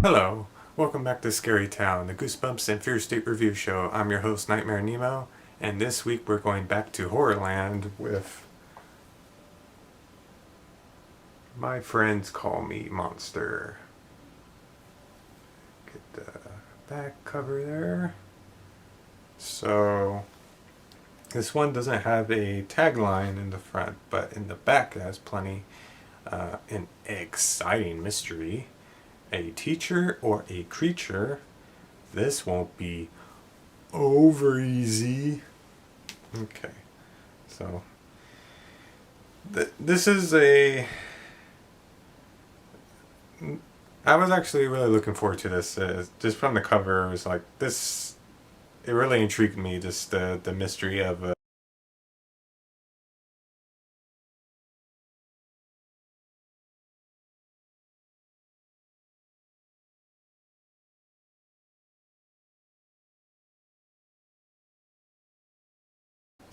Hello, welcome back to Scary Town, the Goosebumps and Fear State Review Show. I'm your host, Nightmare Nemo, and this week we're going back to Horrorland with My Friends Call Me Monster. Get the back cover there. So, this one doesn't have a tagline in the front, but in the back it has plenty. An exciting mystery. A teacher or a creature. This won't be over easy. Okay, so this is a. I was actually really looking forward to this. Just from the cover, it was like this. It really intrigued me. Just the mystery of.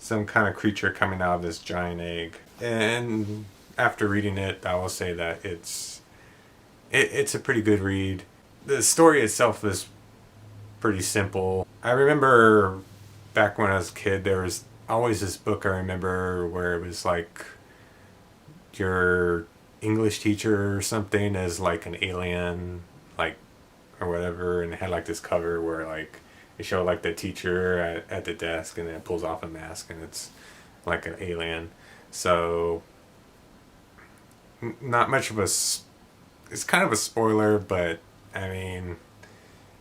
Some kind of creature coming out of this giant egg. And after reading it, I will say that it's a pretty good read. The story itself is pretty simple. I remember back when I was a kid, there was always this book I remember where it was like your English teacher or something is like an alien, like, or whatever, and it had like this cover where like it showed like the teacher at the desk and then it pulls off a mask and it's like an alien. So not much of a it's kind of a spoiler, but I mean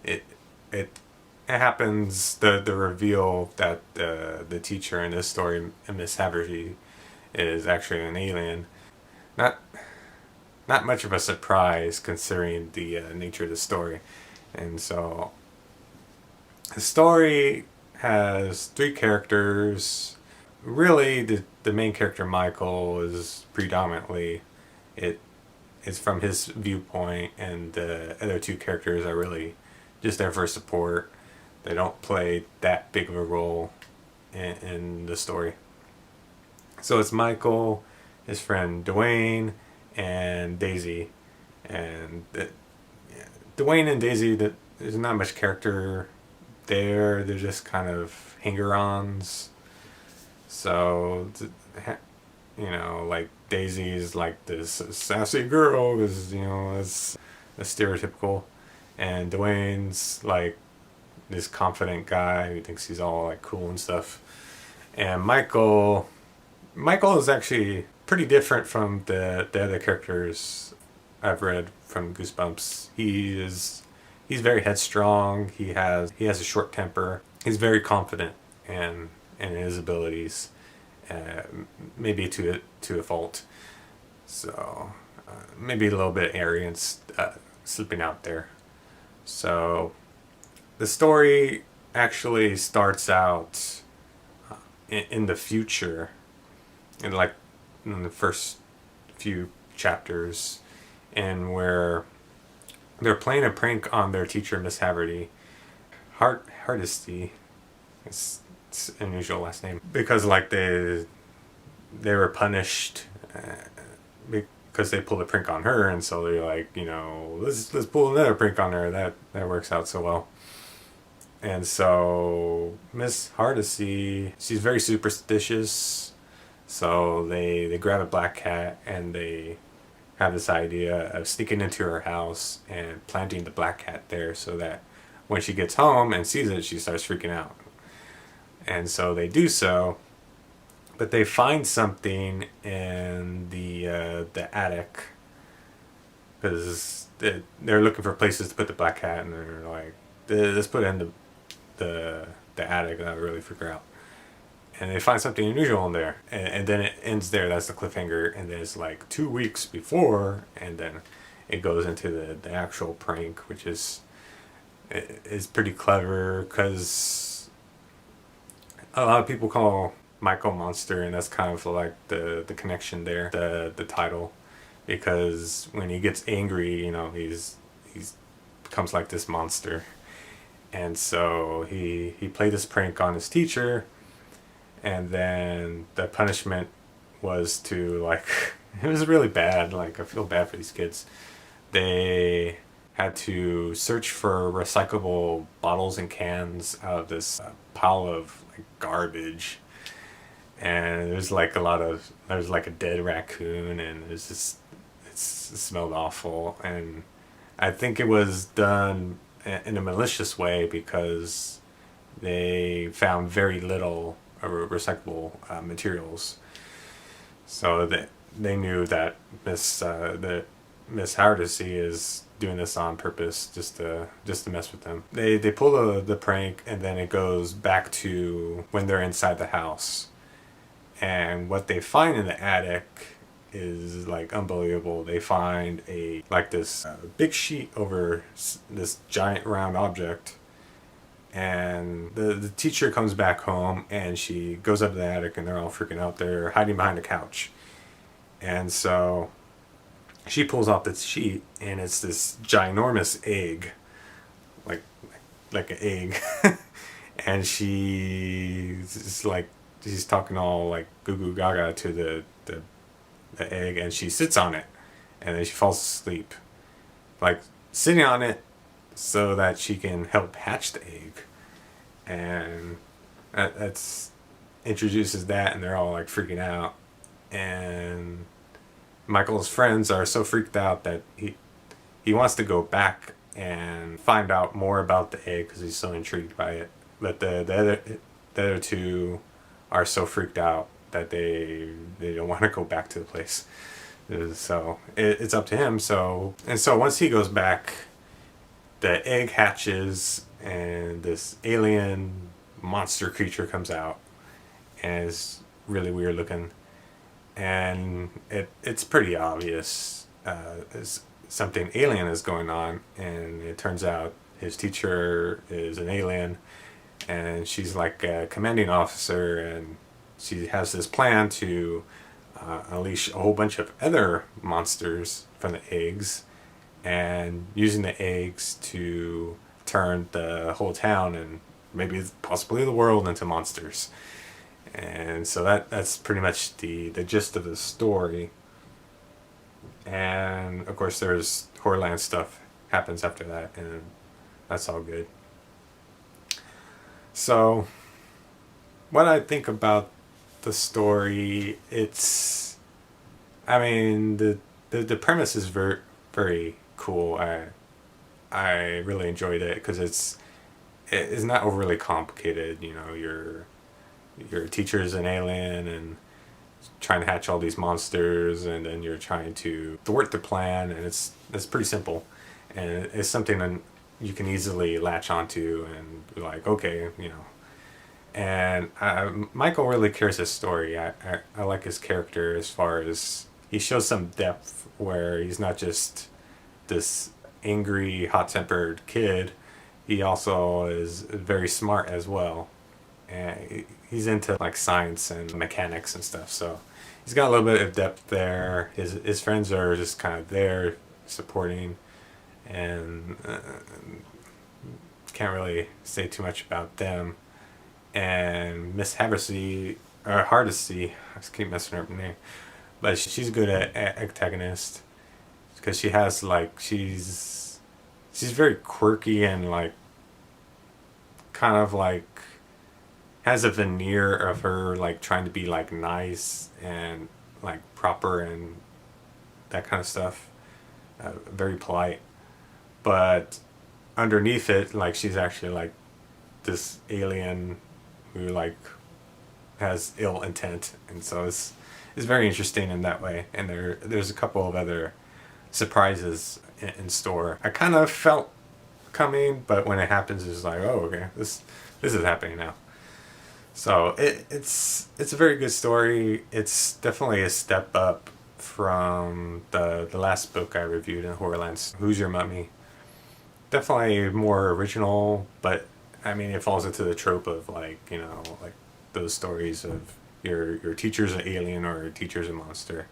it it it happens, the reveal that the teacher in this story, Miss Haverty, is actually an alien. Not not much of a surprise considering the nature of the story. And so the story has three characters. Really, the main character Michael is predominantly it. It's from his viewpoint, and the other two characters are really just there for support. They don't play that big of a role in the story. So it's Michael, his friend Dwayne, and Daisy. And Dwayne and Daisy, there's not much character there. They're just kind of hanger-ons. So, like Daisy's like this sassy girl, because it's a stereotypical, and Dwayne's like this confident guy who thinks he's all like cool and stuff. And Michael is actually pretty different from the other characters I've read from Goosebumps. He's very headstrong. He has a short temper. He's very confident in his abilities, uh, maybe to a fault. So maybe a little bit of arrogance slipping out there. So the story actually starts out in the future, in like in the first few chapters, and where they're playing a prank on their teacher, Miss Haverty. Hardesty. It's an unusual last name, because like they were punished because they pulled a prank on her, and so they're like, let's pull another prank on her. That works out so well. And so Miss Hardesty, she's very superstitious. So they grab a black cat and they have this idea of sneaking into her house and planting the black cat there, so that when she gets home and sees it, she starts freaking out. And so they do so, but they find something in the attic, because they're looking for places to put the black cat, and they're like, let's put it in the attic, and that'll really freak her out. And they find something unusual in there, and then it ends there. That's the cliffhanger, and then it's like 2 weeks before, and then it goes into the actual prank, which is pretty clever, because a lot of people call Michael Monster, and that's kind of like the connection there, the title, because when he gets angry, he's becomes like this monster. And so he played this prank on his teacher, and then the punishment was to, like, it was really bad. Like, I feel bad for these kids. They had to search for recyclable bottles and cans out of this pile of like garbage. And there's like there's like a dead raccoon, and it smelled awful. And I think it was done in a malicious way because they found very little recyclable materials. So they knew that Miss Hardesty is doing this on purpose just to mess with them. They pull the prank, and then it goes back to when they're inside the house. And what they find in the attic is like unbelievable. They find this big sheet over this giant round object, and the teacher comes back home, and she goes up to the attic, and they're all freaking out. They're hiding behind a couch, and so she pulls off this sheet, and it's this ginormous egg, like an egg, and she's talking all like goo goo gaga to the egg, and she sits on it, and then she falls asleep, like sitting on it so that she can help hatch the egg. And that's introduces that, and they're all like freaking out, and Michael's friends are so freaked out that he wants to go back and find out more about the egg because he's so intrigued by it, but the other two are so freaked out that they don't want to go back to the place. So it's up to him. So once he goes back, the egg hatches, and this alien monster creature comes out, and it's really weird looking, and it's pretty obvious something alien is going on. And it turns out his teacher is an alien, and she's like a commanding officer, and she has this plan to unleash a whole bunch of other monsters from the eggs, and using the eggs to turn the whole town and maybe possibly the world into monsters. And so that's pretty much the gist of the story. And of course there's Horrorland stuff happens after that, and that's all good. So what I think about the story, the premise is very, very cool. I really enjoyed it because it's not overly complicated. You know, your teacher is an alien and trying to hatch all these monsters, and then you're trying to thwart the plan, and it's pretty simple, and it's something that you can easily latch onto and be like, okay, you know. And Michael really carries his story. I like his character as far as he shows some depth where he's not just this angry, hot-tempered kid. He also is very smart as well. And he's into like science and mechanics and stuff. So he's got a little bit of depth there. His friends are just kind of there supporting, and can't really say too much about them. And Miss Hardesty, I just keep messing up her name, but she's good at antagonist because she has like she's very quirky and like kind of like has a veneer of her like trying to be like nice and like proper and that kind of stuff, very polite, but underneath it, like she's actually like this alien who like has ill intent, and so it's very interesting in that way. And there's a couple of other surprises in store. I kind of felt coming, but when it happens, it's like, oh, okay, this is happening now. So it's a very good story. It's definitely a step up from the last book I reviewed in Horrorland, Who's Your Mummy. Definitely more original, but I mean, it falls into the trope of like, you know, like those stories of your teacher's an alien or your teacher's a monster,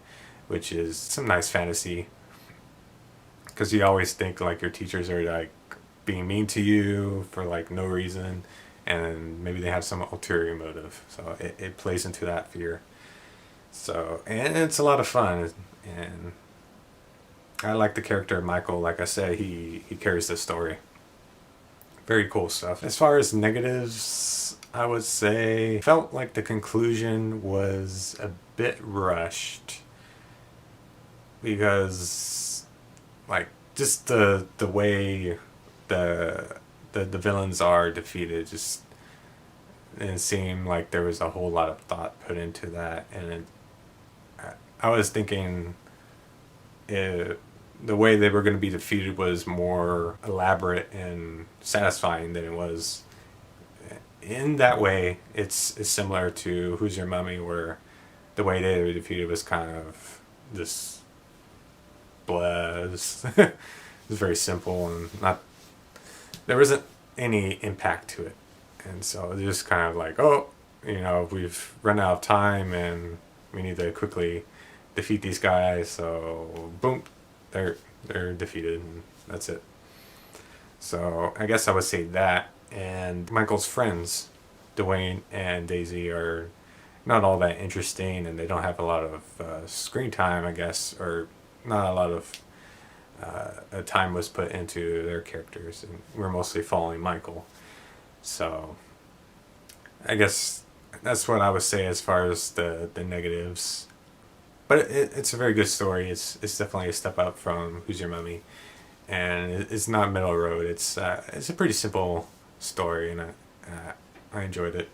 which is some nice fantasy. Because you always think like your teachers are like being mean to you for like no reason, and maybe they have some ulterior motive. So it plays into that fear. So, and it's a lot of fun, and I like the character of Michael. Like I said, he carries the story. Very cool stuff. As far as negatives, I would say felt like the conclusion was a bit rushed because like just the way the the villains are defeated just didn't seem like there was a whole lot of thought put into that, and I was thinking the way they were going to be defeated was more elaborate and satisfying than it was. In that way, it's similar to Who's Your Mummy, where the way they were defeated was kind of this blaz. It was very simple and not. There wasn't any impact to it, and so it was just kind of like, oh, we've run out of time and we need to quickly defeat these guys. So boom, they're defeated, and that's it. So I guess I would say that. And Michael's friends, Dwayne and Daisy, are not all that interesting, and they don't have a lot of screen time, I guess, or not a lot of time was put into their characters, and we're mostly following Michael. So I guess that's what I would say as far as the negatives. But it's a very good story. It's definitely a step up from Who's Your Mummy, and it's not middle road. It's a pretty simple story, and I enjoyed it.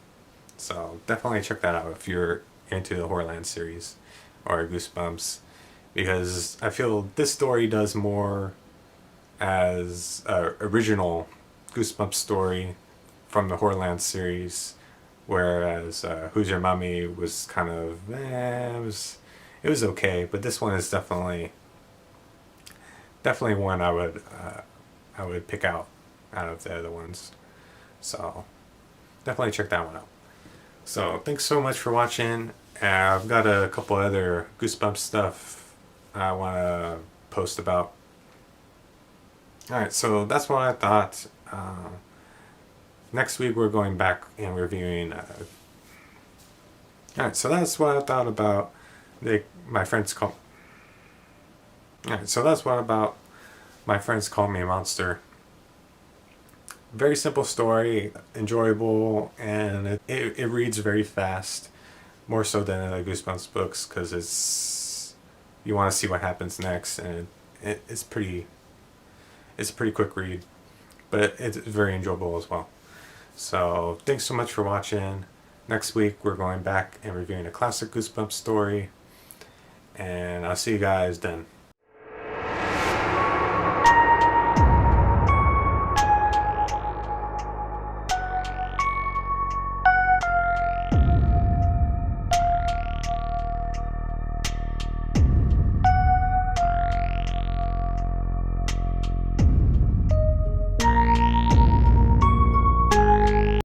So definitely check that out if you're into the Horrorland series or Goosebumps, because I feel this story does more as a original Goosebumps story from the Horrorland series, whereas Who's Your Mummy was kind of it was okay, but this one is definitely one I would pick out of the other ones. So definitely check that one out. So thanks so much for watching. I've got a couple other Goosebumps stuff I want to post about. Alright, so that's what I thought. Next week we're going back and reviewing. Alright, so that's what I thought about my friends call. Alright, so that's what about My Friends Call Me a Monster. Very simple story, enjoyable, and it reads very fast, more so than the Goosebumps books, because you want to see what happens next, and it's a pretty quick read, but it's very enjoyable as well. So thanks so much for watching. Next week we're going back and reviewing a classic Goosebumps story, and I'll see you guys then.